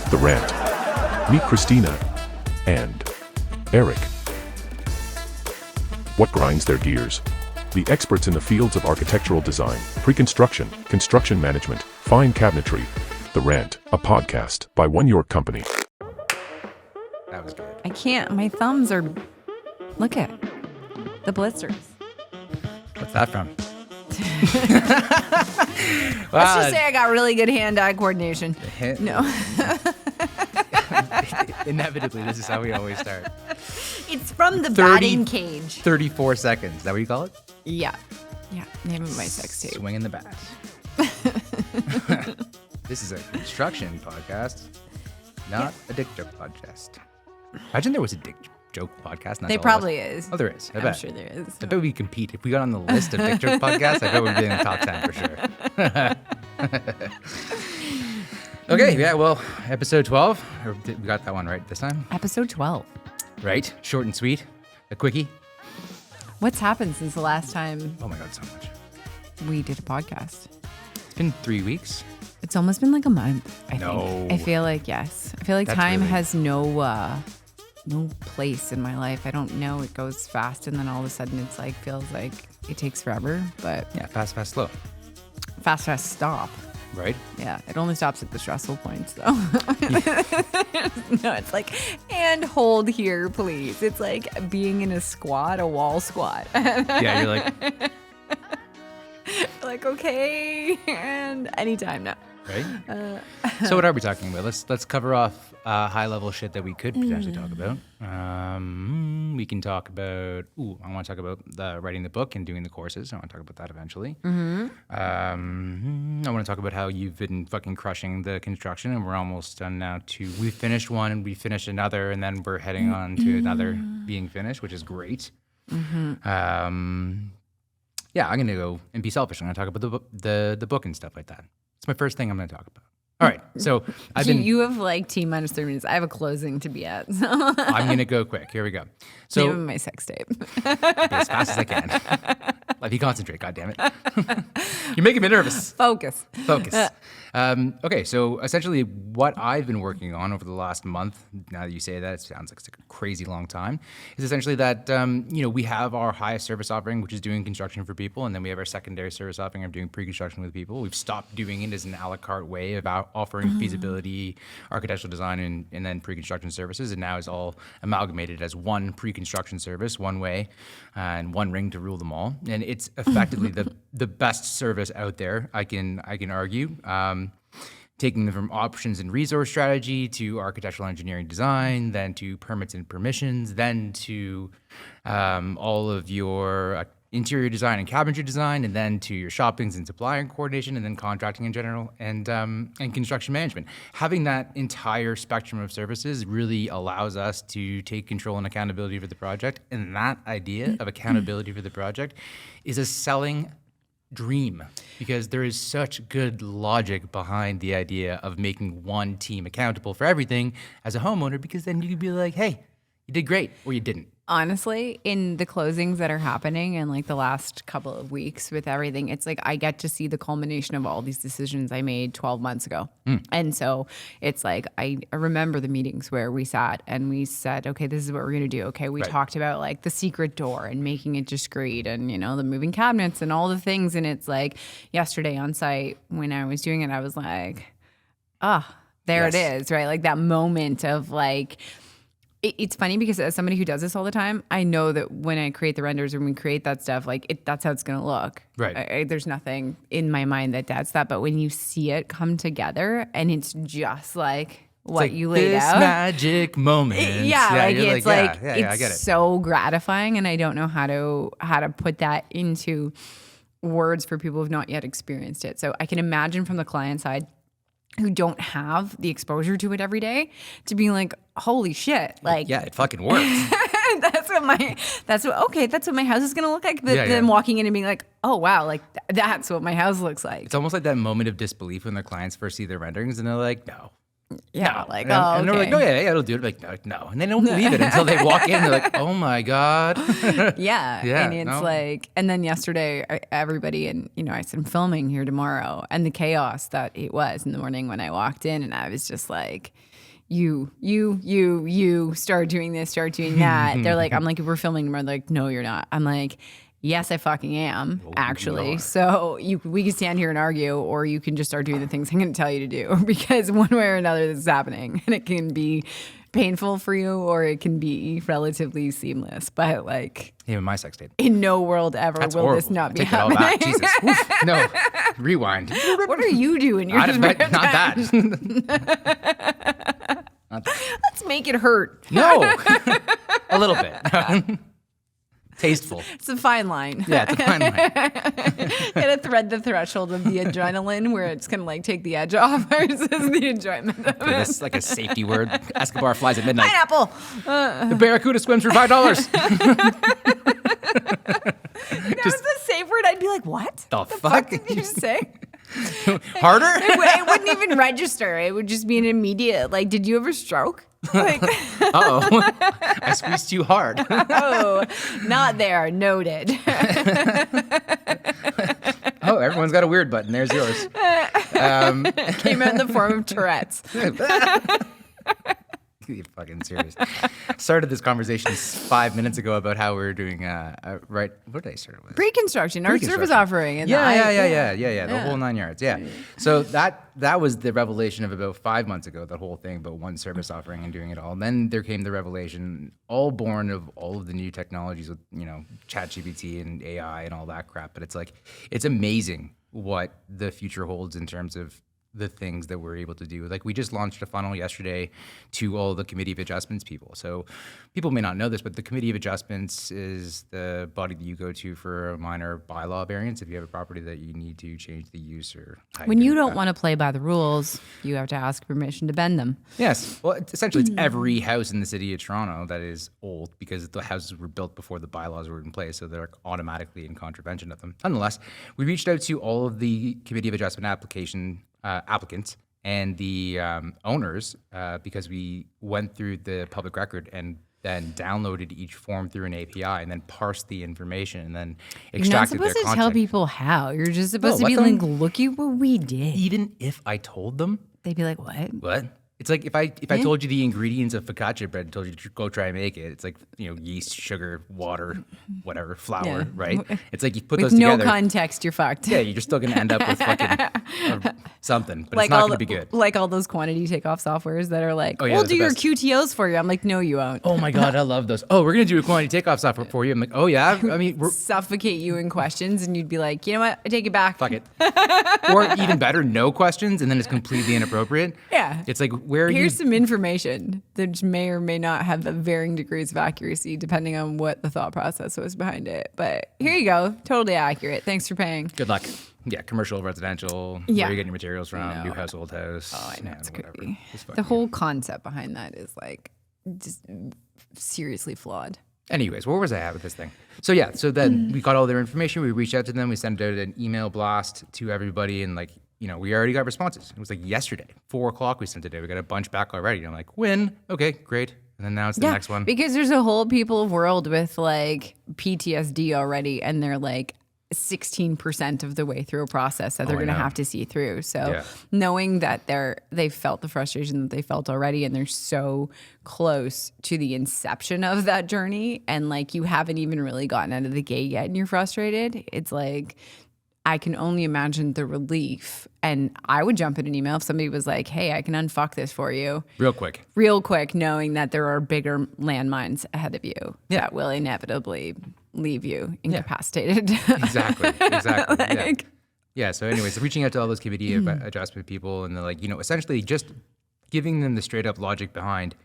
The Rant. Meet Christina and Eric. What grinds their gears? The experts in the fields of architectural design, pre-construction, construction management, fine cabinetry. The Rant, a podcast by One York Company. That was good. I can't. My thumbs are... Look at the blisters. What's that from? Let's just say I got really good hand-eye coordination. No. Inevitably, this is how we always start. It's from the batting cage. 34 seconds. Is that what you call it? Yeah. Yeah. Name of my sex tape. Swinging the bat. This is a construction podcast, not a dick joke podcast. Imagine there was a dick joke podcast. There probably is. Oh, there is. I'm sure there is. I bet we compete. If we got on the list of dick joke podcasts, I bet we'd be in the top 10 for sure. Okay, yeah, well, episode 12. We got that one right this time. Episode 12. Right? Short and sweet. A quickie. What's happened since the last time Oh my God, so much. we did a podcast? It's been 3 weeks. It's almost been like a month, I No. think. I feel like, yes. I feel like That's time really- has no place in my life. I don't know. It goes fast, and then all of a sudden it's like, feels like it takes forever. But Yeah, fast, slow. fast, stop. Right? Yeah, it only stops at the stressful points, though. No, it's like, and hold here, please. It's like being in a squat, a wall squat. Yeah, you're like, Like, okay, and anytime now. right? So what are we talking about? Let's cover off high-level shit that we could potentially talk about. We can talk about, I want to talk about writing the book and doing the courses. I want to talk about that eventually. I want to talk about how you've been fucking crushing the construction, and we're almost done now we finished one, and we finished another, and then we're heading on to another being finished, which is great. Yeah, I'm going to go and be selfish. I'm going to talk about the book and stuff like that. It's my first thing I'm going to talk about. All right, so You have like T minus 3 minutes. I have a closing to be at. So. I'm going to go quick. Here we go. So Name of my sex tape. as fast as I can. Let me concentrate, goddammit. You're making me nervous. Focus. Okay, so essentially what I've been working on over the last month, now that you say that, it sounds like it's a crazy long time, is essentially that, we have our highest service offering, which is doing construction for people, and then we have our secondary service offering of doing pre-construction with people. We've stopped doing it as an a la carte way of offering feasibility, architectural design, and then pre-construction services, and now it's all amalgamated as one pre-construction service, one way, and one ring to rule them all. And it's effectively the best service out there, I can argue. Taking them from options and resource strategy to architectural engineering design, then to permits and permissions, then to all of your interior design and cabinetry design, and then to your shoppings and supplier coordination, and then contracting in general, and construction management. Having that entire spectrum of services really allows us to take control and accountability for the project. And that idea of accountability for the project is a selling dream, because there is such good logic behind the idea of making one team accountable for everything as a homeowner, because then you could be like, hey, you did great, or you didn't. Honestly, in the closings that are happening in like the last couple of weeks with everything, it's like I get to see the culmination of all these decisions I made 12 months ago. And so it's like I remember the meetings where we sat and we said, okay, this is what we're going to do. Okay, we talked about like the secret door and making it discreet and, the moving cabinets and all the things. And it's like yesterday on site when I was doing it, I was like, there it is, right? Like that moment of like, it's funny because as somebody who does this all the time, I know that when I create the renders or when we create that stuff, like that's how it's going to look. Right. There's nothing in my mind that doubts that. But when you see it come together and it's just like what you laid this out. magic moment. It's I get it. so gratifying. And I don't know how to put that into words for people who've not yet experienced it. So I can imagine from the client side who don't have the exposure to it every day to be like, holy shit. Like, yeah, it fucking works. that's what my house is going to look like. Then walking in and being like, oh wow, like that's what my house looks like. It's almost like that moment of disbelief when their clients first see their renderings and they're like, no, Yeah, No. like, and, oh, and they're like, okay. no, yeah, it'll do it. Like, no. And they don't believe it until they walk in and they're like, oh my God. Yeah. Yeah, And it's no. like, and then yesterday, everybody, and, I said, I'm filming here tomorrow. And the chaos that it was in the morning when I walked in, and I was just like, you start doing this, start doing that. They're like, I'm like, we're filming tomorrow. They're like, no, you're not. I'm like, yes, I fucking am, actually. are. So we can stand here and argue, or you can just start doing the things I'm going to tell you to do, because one way or another, this is happening, and it can be painful for you, or it can be relatively seamless. But like, Even my sex tape. in no world ever That's will horrible. this not be Take it all happening. back. Jesus. Oof. No. Rewind. What are you doing? You're Not just that. Not that. Let's make it hurt. No. A little bit. Tasteful. It's a fine line. Yeah, it's a fine line. Gotta thread the threshold of the adrenaline, where it's gonna like take the edge off versus the enjoyment of it. That's like a safety word. Escobar flies at midnight. Pineapple. The Barracuda swims for $5. That was the safe word. I'd be like, what? The fuck fuck? did you just say? Harder? It wouldn't even register. It would just be an immediate, like, did you ever stroke? Like, Uh-oh. I squeezed too hard. oh, not there. Noted. Oh, everyone's got a weird button. There's yours. Came out in the form of Tourette's. You fucking serious. Started this conversation 5 minutes ago about how we were doing, right, what did I start with? Pre-construction, our service Pre-construction. offering. And Yeah, the whole 9 yards, yeah. So that was the revelation of about 5 months ago, the whole thing about one service offering and doing it all. And then there came the revelation, all born of all of the new technologies with, ChatGPT and AI and all that crap. But it's like, it's amazing what the future holds in terms of the things that we're able to do. Like, we just launched a funnel yesterday to all the Committee of Adjustments people. So people may not know this, but the Committee of Adjustments is the body that you go to for a minor bylaw variance if you have a property that you need to change the use or height When you or don't want to play by the rules, you have to ask permission to bend them. Yes. Well, essentially, it's every house in the city of Toronto that is old because the houses were built before the bylaws were in place, so they're automatically in contravention of them. Nonetheless, we reached out to all of the Committee of Adjustment applicants and the owners because we went through the public record and then downloaded each form through an API and then parsed the information and then You're not extracted supposed their to content. tell people how. You're just supposed to let be them- like, look at what we did. Even if I told them, They'd be like, what? what? It's like if I told you the ingredients of focaccia bread and told you to go try and make it, it's like, yeast, sugar, water, whatever, flour, Yeah. right? It's like you put With those no together. context, you're fucked. Yeah, you're still gonna end up with fucking something, but Like it's not all gonna be good. like all those quantity takeoff softwares that are like, Oh, yeah, we'll that's do the your best. QTOs for you. I'm like, no, you won't. Oh my god, I love those. Oh, we're gonna do a quantity takeoff software for you. I'm like, oh yeah. I mean, we're Suffocate you in questions, and you'd be like, you know what? I take it back. fuck it. Or even better, no questions, and then it's completely inappropriate. Yeah. It's like where Here's you. some information that may or may not have the varying degrees of accuracy depending on what the thought process was behind it. But here you go. Totally accurate. Thanks for paying. Good luck. Yeah, commercial, residential. Yeah. Where you getting your materials from? know. New household house. Oh, I know. yeah, It's whatever. crazy. Just fuck The you. whole concept behind that is like just seriously flawed. Anyways, where was I at with this thing? So yeah, so then we got all their information. We reached out to them. We sent out an email blast to everybody, and like, we already got responses. It was like yesterday, 4:00. We sent it out. We got a bunch back already. And I'm like, win? Okay, great. And then now it's the next one. Because there's a whole people world with like PTSD already, and they're like 16% of the way through a process that they're I going to know. have to see through. So Yeah. knowing that they've felt the frustration that they felt already, and they're so close to the inception of that journey, and like you haven't even really gotten out of the gate yet and you're frustrated, it's like, I can only imagine the relief. And I would jump in an email if somebody was like, hey, I can unfuck this for you Real quick. real quick, knowing that there are bigger landmines ahead of you Yeah. that will inevitably leave you incapacitated. Exactly. Exactly. yeah. Like- Yeah. So anyways, reaching out to all those committee of adjustment people, and they're like, essentially just giving them the straight up logic behind,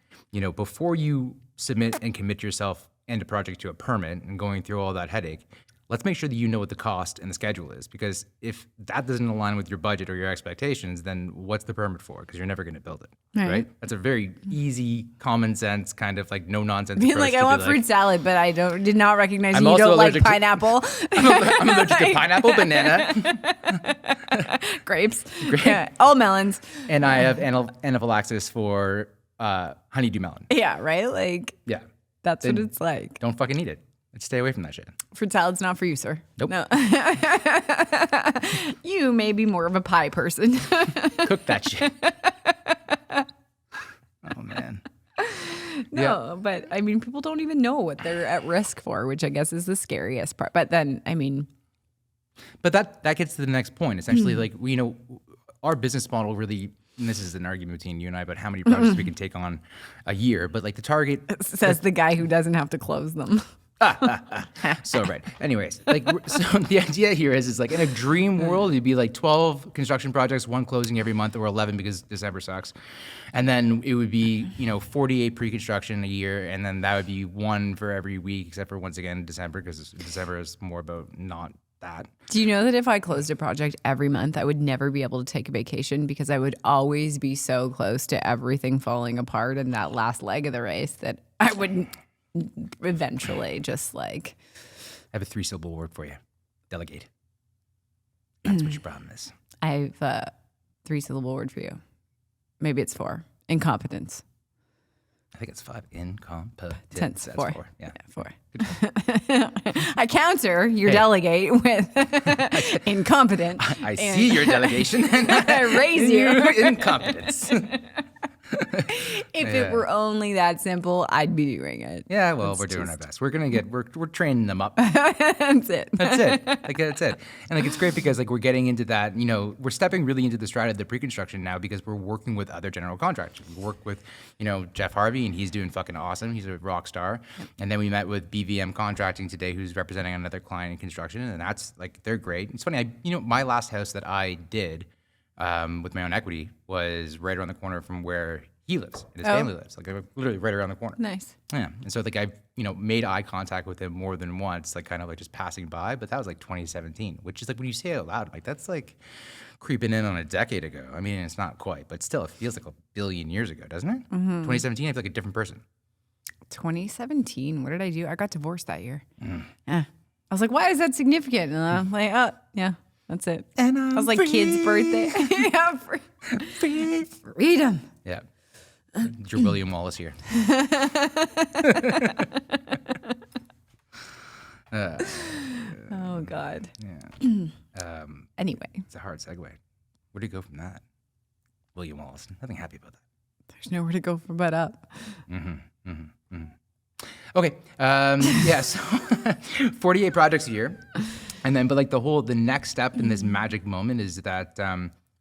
before you submit and commit yourself and a project to a permit and going through all that headache, let's make sure that you know what the cost and the schedule is. Because if that doesn't align with your budget or your expectations, then what's the permit for? Because you're never going to build it, right? That's a very easy, common sense, kind of like no nonsense approach. Like, I want fruit salad, but I did not recognize you don't like pineapple. I'm allergic to pineapple, banana, grapes, all melons. And I have anaphylaxis for honeydew melon. Yeah, right? Like, yeah. That's what it's like. Don't fucking eat it. Let's stay away from that shit. Fruit salad's not for you, sir. Nope. No. You may be more of a pie person. Cook that shit. Oh, man. No, but I mean, people don't even know what they're at risk for, which I guess is the scariest part. But then, I mean. But that gets to the next point. Essentially, like, our business model really, and this is an argument between you and I about how many projects we can take on a year, but like the target. Says the guy who doesn't have to close them. So right. Anyways, like, so the idea here is like in a dream world, it'd be like 12 construction projects, 1 closing every month, or 11 because December sucks. And then it would be, 48 pre-construction a year. And then that would be 1 for every week, except for once again, December, because December is more about not that. Do you know that if I closed a project every month, I would never be able to take a vacation because I would always be so close to everything falling apart in that last leg of the race that I wouldn't eventually just like. I have a 3-syllable word for you. Delegate. That's what your problem is. I have a 3-syllable word for you. Maybe it's 4. Incompetence. I think it's 5. Incompetence. That's 4. 4. Yeah. 4. I counter your delegate with incompetent. I see your delegation. I raise you. Incompetence. If it were only that simple, I'd be doing it. Yeah, well, we're doing our best. We're training them up. That's it. That's it. Like, that's it. And like, it's great because like we're getting into that, we're stepping really into the stride of the pre-construction now because we're working with other general contractors. We work with, Jeff Harvey, and he's doing fucking awesome. He's a rock star. And then we met with BVM Contracting today, who's representing another client in construction, and that's like, they're great. It's funny, my last house that I did with my own equity was right around the corner from where he lives and his family lives, like literally right around the corner. Nice. Yeah. And so like I've, made eye contact with him more than once, like kind of like just passing by, but that was like 2017, which is like when you say it out loud, like that's like creeping in on a decade ago. I mean, it's not quite, but still it feels like a billion years ago, doesn't it? Mm-hmm. 2017, I feel like a different person. 2017, what did I do? I got divorced that year. Yeah. I was like, why is that significant? And I'm like, oh, yeah. That's it. And I was like, free. Kid's birthday. Yeah, freedom. Yeah. Your William Wallace here. Oh, God. Yeah. Anyway. It's a hard segue. Where do you go from that? William Wallace. Nothing happy about that. There's nowhere to go from but up. Mm-hmm. Mm-hmm. Mm-hmm. Okay. Yeah, so 48 projects a year. And then, but like the next step in this magic moment is that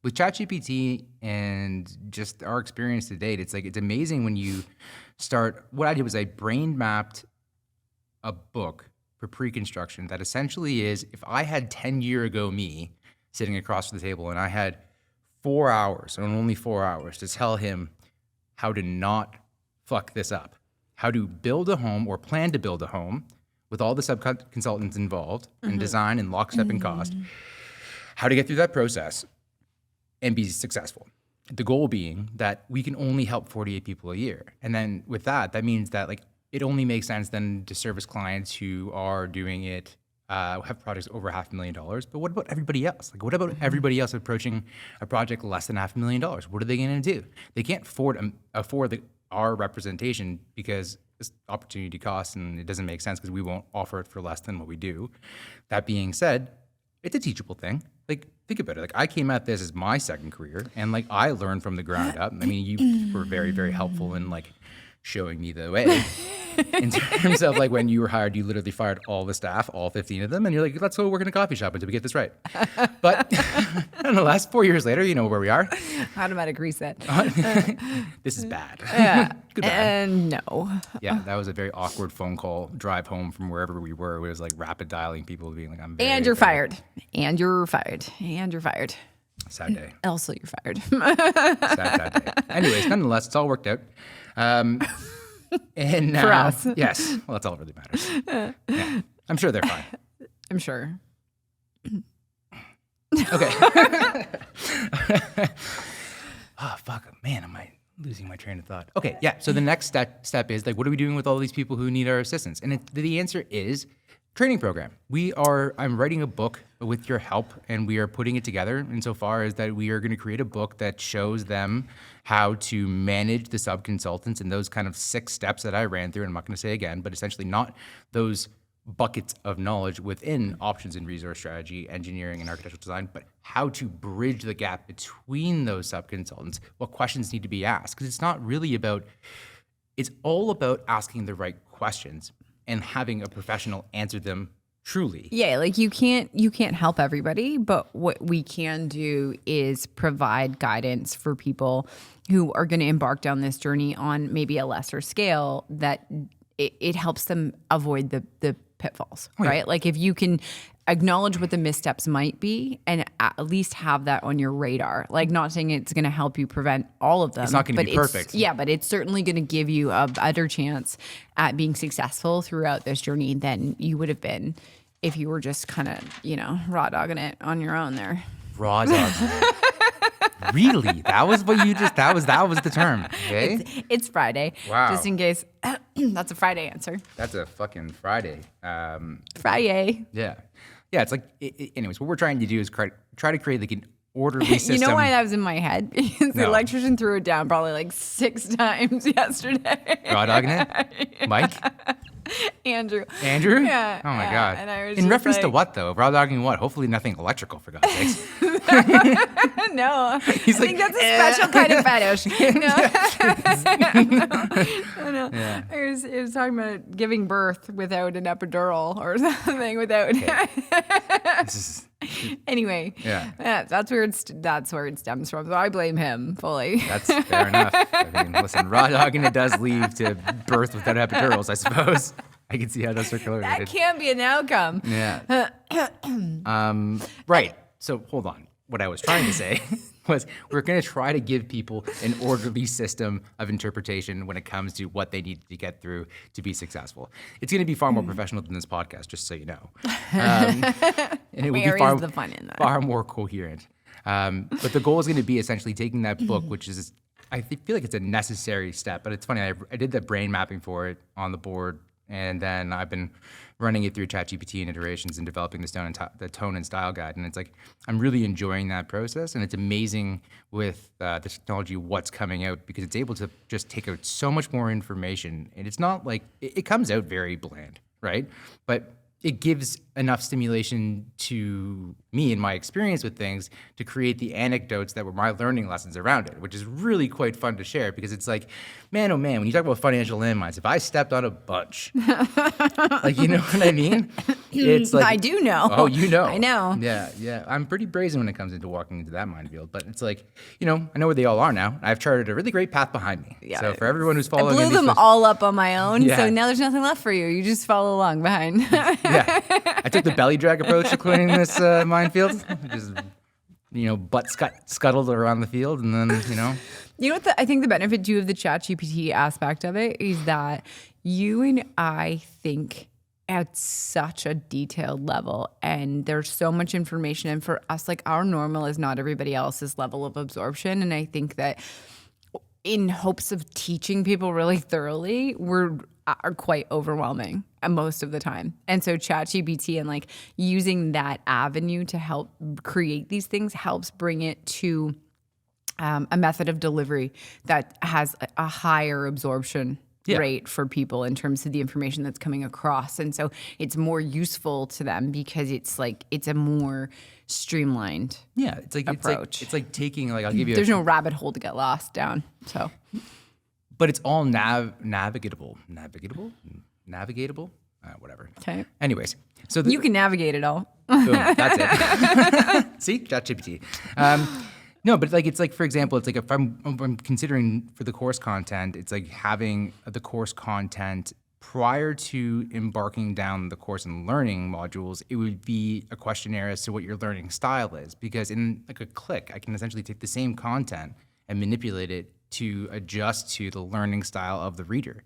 with ChatGPT and just our experience to date, it's amazing when you start. What I did was I brain mapped a book for pre-construction that essentially is, if I had 10-year-ago me sitting across from the table and I had 4 hours, and only 4 hours, to tell him how to not fuck this up, how to build a home or plan to build a home with all the sub-consultants involved in design and lockstep and cost, how to get through that process and be successful. The goal being that we can only help 48 people a year. And then with that means that like it only makes sense then to service clients who are doing it, have projects over $500,000. But what about everybody else? Like, what about everybody else approaching a project less than $500,000? What are they going to do? They can't afford our representation because it's opportunity cost and it doesn't make sense because we won't offer it for less than what we do. That being said, it's a teachable thing. Like, think about it. Like, I came at this as my second career, and like I learned from the ground up. I mean, you were very, very helpful in like showing me the way. In terms of like when you were hired, you literally fired all the staff, all 15 of them, and you're like, let's go work in a coffee shop until we get this right. But I don't know, last 4 years later, you know where we are. Automatic reset. This is bad. Yeah. Goodbye. And no. Yeah, that was a very awkward phone call drive home from wherever we were. It was like rapid dialing people being like, I'm very, and you're fired. And you're fired. And you're fired. Sad day. Also, you're fired. Sad day. Anyways, nonetheless, it's all worked out. And for us. Yes. Well, that's all that really matters. Yeah. I'm sure they're fine. I'm sure. Okay. Oh, fuck, man, am I losing my train of thought? Okay, yeah. So the next step is like, what are we doing with all these people who need our assistance? And the answer is training program. I'm writing a book with your help, and we are putting it together insofar as that we are going to create a book that shows them how to manage the sub-consultants and those kind of 6 steps that I ran through, and I'm not going to say again, but essentially not those buckets of knowledge within options and resource strategy, engineering, and architectural design, but how to bridge the gap between those sub-consultants, what questions need to be asked. Because it's all about asking the right questions and having a professional answer them truly. Yeah, like you can't help everybody, but what we can do is provide guidance for people who are going to embark down this journey on maybe a lesser scale, that it helps them avoid the pitfalls, right? Like if you can acknowledge what the missteps might be and at least have that on your radar, like not saying it's going to help you prevent all of them. It's not going to be perfect. Yeah, but it's certainly going to give you a better chance at being successful throughout this journey than you would have been if you were just kind of, raw dogging it on your own there. Raw dog. Really? That was what you just, that was the term. Okay. It's Friday. Wow. Just in case. That's a Friday answer. That's a fucking Friday. Friday. Yeah. Yeah. It's like, anyways, what we're trying to do is try to create like an orderly system. You know why that was in my head? Because the electrician threw it down probably like 6 times yesterday. Raw dogging it? Mike? Andrew? Yeah. Oh my God. And I was in reference to like, what though? Raw dogging what? Hopefully nothing electrical, for God's sakes. No. He's I think that's a special kind of fetish. No. Yeah. It was talking about giving birth without an epidural or something without. Anyway, that's where it stems from. So I blame him fully. That's fair enough. I mean, listen, raw dogging it does lead to birth without epidurals, I suppose. I can see how that's circular. That can be an outcome. Yeah. Right. So hold on. What I was trying to say was we're going to try to give people an orderly system of interpretation when it comes to what they need to get through to be successful. It's going to be far more professional than this podcast, just so you know. And it will be far more coherent. But the goal is going to be essentially taking that book, which is, I feel like it's a necessary step, but it's funny. I did the brain mapping for it on the board, and then I've been running it through ChatGPT and iterations and developing the tone and style guide. And it's like, I'm really enjoying that process. And it's amazing with the technology, what's coming out, because it's able to just take out so much more information. And it's not like, it comes out very bland, right? But it gives enough stimulation to me and my experience with things to create the anecdotes that were my learning lessons around it, which is really quite fun to share, because it's like, man, oh man, when you talk about financial landmines, if I stepped on a bunch, like, you know what I mean? It's like, I do know. Oh, you know. I know. Yeah. I'm pretty brazen when it comes into walking into that minefield, but it's like, I know where they all are now. I've charted a really great path behind me. Yeah. So for everyone who's following, I blew them all up on my own, so now there's nothing left for you. You just follow along behind. Yeah. I took the belly drag approach to clearing this minefield. Just, butt scuttled around the field, and then, You know what I think the benefit too of the ChatGPT aspect of it is that you and I think at such a detailed level, and there's so much information, and for us, like, our normal is not everybody else's level of absorption. And I think that in hopes of teaching people really thoroughly, are quite overwhelming most of the time. And so ChatGPT and like using that avenue to help create these things helps bring it to a method of delivery that has a higher absorption rate for people in terms of the information that's coming across. And so it's more useful to them because it's a more streamlined approach. It's like taking, like, I'll give you there's no rabbit hole to get lost down. So but it's all navigatable, whatever. Okay. Anyways, so you can navigate it all. Boom, that's it. See, ChatGPT. No, but it's like, for example, it's like if I'm considering for the course content, it's like having the course content prior to embarking down the course and learning modules. It would be a questionnaire as to what your learning style is, because in like a click, I can essentially take the same content and manipulate it to adjust to the learning style of the reader,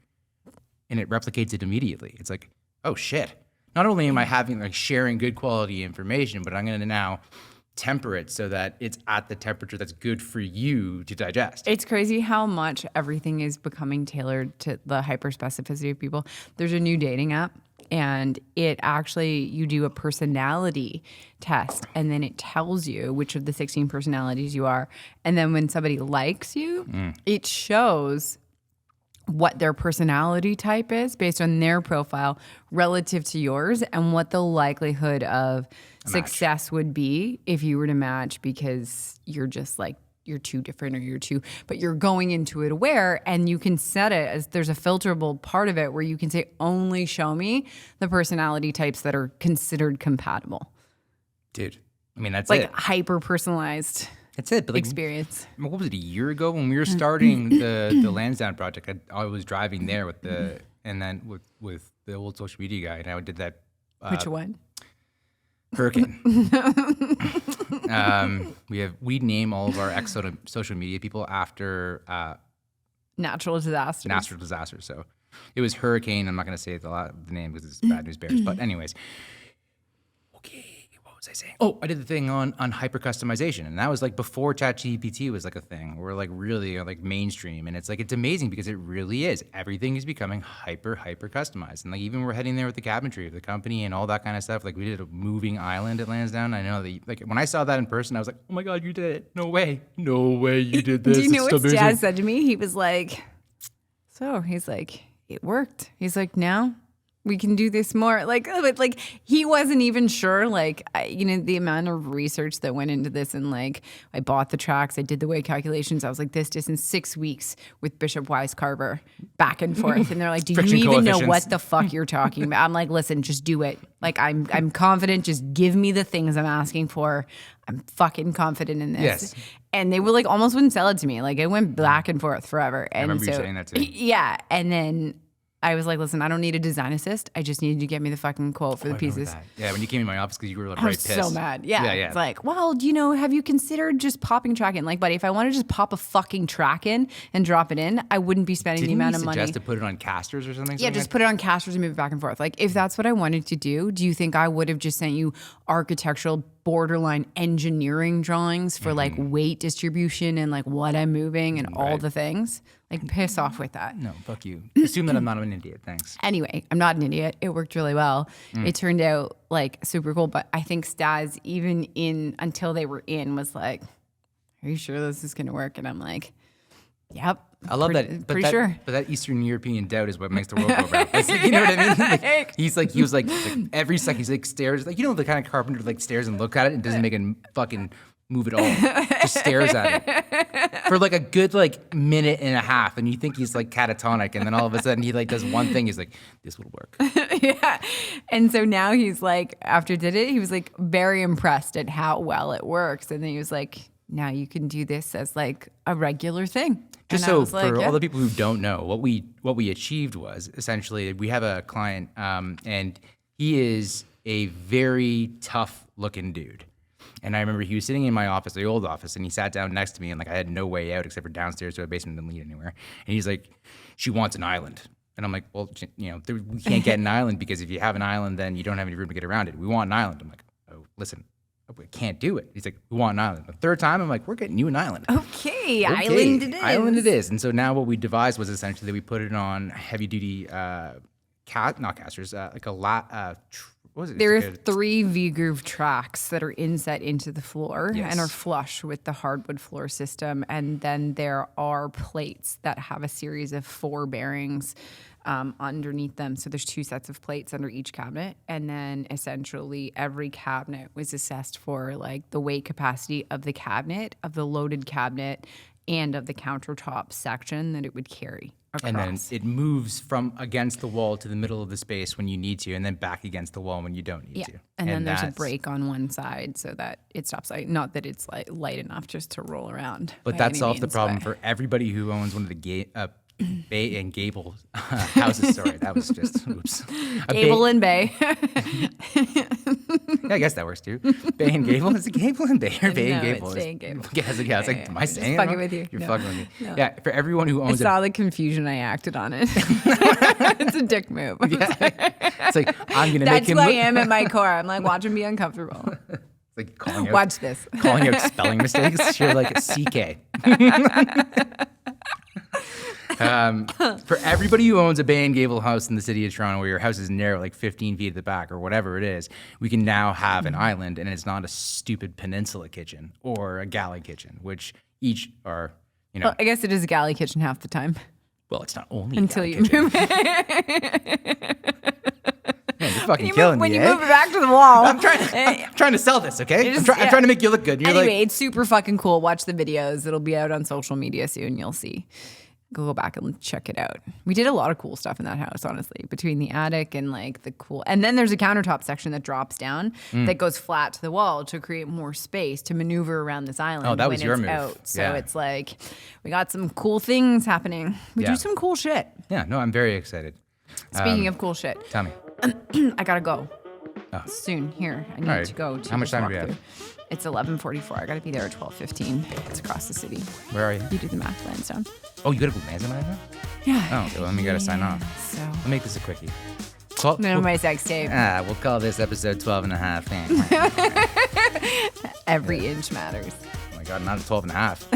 and it replicates it immediately. It's like, oh shit, not only am I having like sharing good quality information, but I'm going to now temper it so that it's at the temperature that's good for you to digest. It's crazy how much everything is becoming tailored to the hyper specificity of people. There's a new dating app, and it actually, you do a personality test, and then it tells you which of the 16 personalities you are. And then when somebody likes you, it shows what their personality type is based on their profile relative to yours, and what the likelihood of success would be if you were to match, because you're just like, you're too different, or but you're going into it aware, and you can set it as, there's a filterable part of it where you can say, only show me the personality types that are considered compatible. Dude, I mean, that's like it. hyper personalized. That's it. But like, experience. What was it, a year ago when we were starting the Lansdowne project? I was driving there with and then with the old social media guy, and I did that. Which one? Hurricane. We name all of our social media people after natural disasters. So it was Hurricane. I'm not going to say the name because it's Bad News Bears. But anyways, okay. What was I saying? Oh, I did the thing on hyper customization, and that was like before ChatGPT was like a thing. We're like really like mainstream, and it's like, it's amazing because it really is. Everything is becoming hyper customized, and like even we're heading there with the cabinetry of the company and all that kind of stuff. Like we did a moving island at Lansdowne. I know that like when I saw that in person, I was like, oh my god, you did it! No way you did this. Do you know it's what amazing. Dad said to me? He was like, he's like, it worked. He's like, now we can do this more. Like he wasn't even sure, like, the amount of research that went into this. And like, I bought the tracks, I did the weight calculations. I was like, this distance 6 weeks with Bishop Wise Carver back and forth. And they're like, do you even know what the fuck you're talking about? I'm like, listen, just do it. Like, I'm confident. Just give me the things I'm asking for. I'm fucking confident in this. Yes. And they were like, almost wouldn't sell it to me. Like, it went back and forth forever. And I remember you saying that too. Yeah. And then I was like, listen, I don't need a design assist. I just need you to get me the fucking quote for the pieces. That. Yeah, when you came in my office because you were like, I was so mad. Yeah. It's like, well, have you considered just popping track in? Like, buddy, if I want to just pop a fucking track in and drop it in, I wouldn't be spending the amount of money. Didn't you suggest to put it on casters or something? Yeah, just put it on casters and move it back and forth. Like, if that's what I wanted to do you think I would have just sent you architectural borderline engineering drawings for like weight distribution and like what I'm moving and all the things? Like, piss off with that. No, fuck you. Assume that I'm not an idiot. Thanks. Anyway, I'm not an idiot. It worked really well. It turned out like super cool. But I think Stas, even until they were in, was like, are you sure this is going to work? And I'm like, yep. I love that. Pretty sure. But that Eastern European doubt is what makes the world go round. You know what I mean? Like, he was like every second he's like stares, like, the kind of carpenter like stares and looks at it and doesn't make a fucking move at all. Just stares at it for like a good like minute and a half, and you think he's like catatonic, and then all of a sudden he like does one thing. He's like, this will work. Yeah. And so now he's like, after did it, he was like very impressed at how well it works, and then he was like, now you can do this as like a regular thing. Just so for all the people who don't know, what we achieved was essentially, we have a client, and he is a very tough looking dude. And I remember he was sitting in my office, the old office, and he sat down next to me, and like I had no way out except for downstairs to a basement that didn't lead anywhere. And he's like, she wants an island. And I'm like, well, we can't get an island because if you have an island, then you don't have any room to get around it. We want an island. I'm like, oh, listen, we can't do it. He's like, we want an island. The third time, I'm like, we're getting you an island. Okay, island it is. Island it is. And so now what we devised was essentially that we put it on heavy duty, not casters, like a lot. What was it? There are 3 V-groove tracks that are inset into the floor and are flush with the hardwood floor system. And then there are plates that have a series of 4 bearings underneath them. So there's 2 sets of plates under each cabinet. And then essentially every cabinet was assessed for like the weight capacity of the cabinet, of the loaded cabinet, and of the countertop section that it would carry across. And then it moves from against the wall to the middle of the space when you need to, and then back against the wall when you don't need to. And then there's a break on one side so that it stops. Not that it's like light enough just to roll around. But that solves the problem for everybody who owns one of the Bay and Gable houses. Sorry, that was just oops. Gable and Bay. Yeah, I guess that works too. Bay and Gable. Is it Gable and Bay or Bay and No, Gable? it's Bay and Gable. Yeah, I was like, am I saying it fucking wrong? with you. You're No. fucking with me. No. Yeah, for everyone who I owns saw the confusion. I acted on it. It's a dick move. it's like I'm gonna make That's him who I look. am at my core. I'm like, watch him be uncomfortable. It's like calling out, Watch this. calling out spelling mistakes. You're like CK. For everybody who owns a Bay and Gable house in the city of Toronto, where your house is narrow, like 15 feet at the back or whatever it is, we can now have an island, and it's not a stupid peninsula kitchen or a galley kitchen, which each are, you know, Well, I guess it is a galley kitchen half the time well, it's not only until a you galley kitchen. move it. Man, you're fucking killing When me, you eh? move it back to the wall. I'm trying to sell this, okay? Just- I'm trying to make you look good. You're Anyway, like, it's super fucking cool. Watch the videos. It'll be out on social media soon. You'll see. Go back and check it out. We did a lot of cool stuff in that house, honestly, between the attic and like the cool. And then there's a countertop section that drops down that goes flat to the wall to create more space to maneuver around this island. Oh, that was when your it's move. out. So Yeah. it's like we got some cool things happening. We Yeah. do some cool shit. yeah, no, I'm very excited. Speaking of cool shit, Tell me. I gotta go Oh. soon. Here, I need All right. to go. To How much this time do we have? walkthrough. It's 11:44. I gotta be there at 12:15. It's across the city. Where are you? You do the math, Lansdowne. Oh, you got to go Lansdowne right now? Yeah. Oh, okay, well, then we got to sign off. So, We'll make this a quickie. Well, no, my sex tape. we'll call this episode 12 and a half. Every inch matters. Oh my God, not a 12 and a half.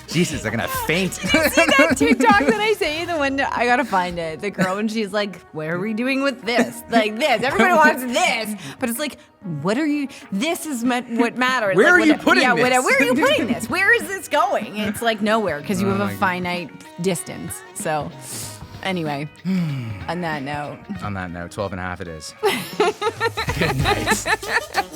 Jesus, I'm going to faint. See that TikTok that I say the window? I gotta find it. The girl when she's like, "What are we doing with this? Like this? Everybody wants this, but it's like, what are you? This is what matters. Where Like, are you what- putting yeah, this? Where are you putting this? Where is this going? It's like nowhere because you have a finite distance. So, anyway, on that note, On that note, 12 and a half it is. Good night.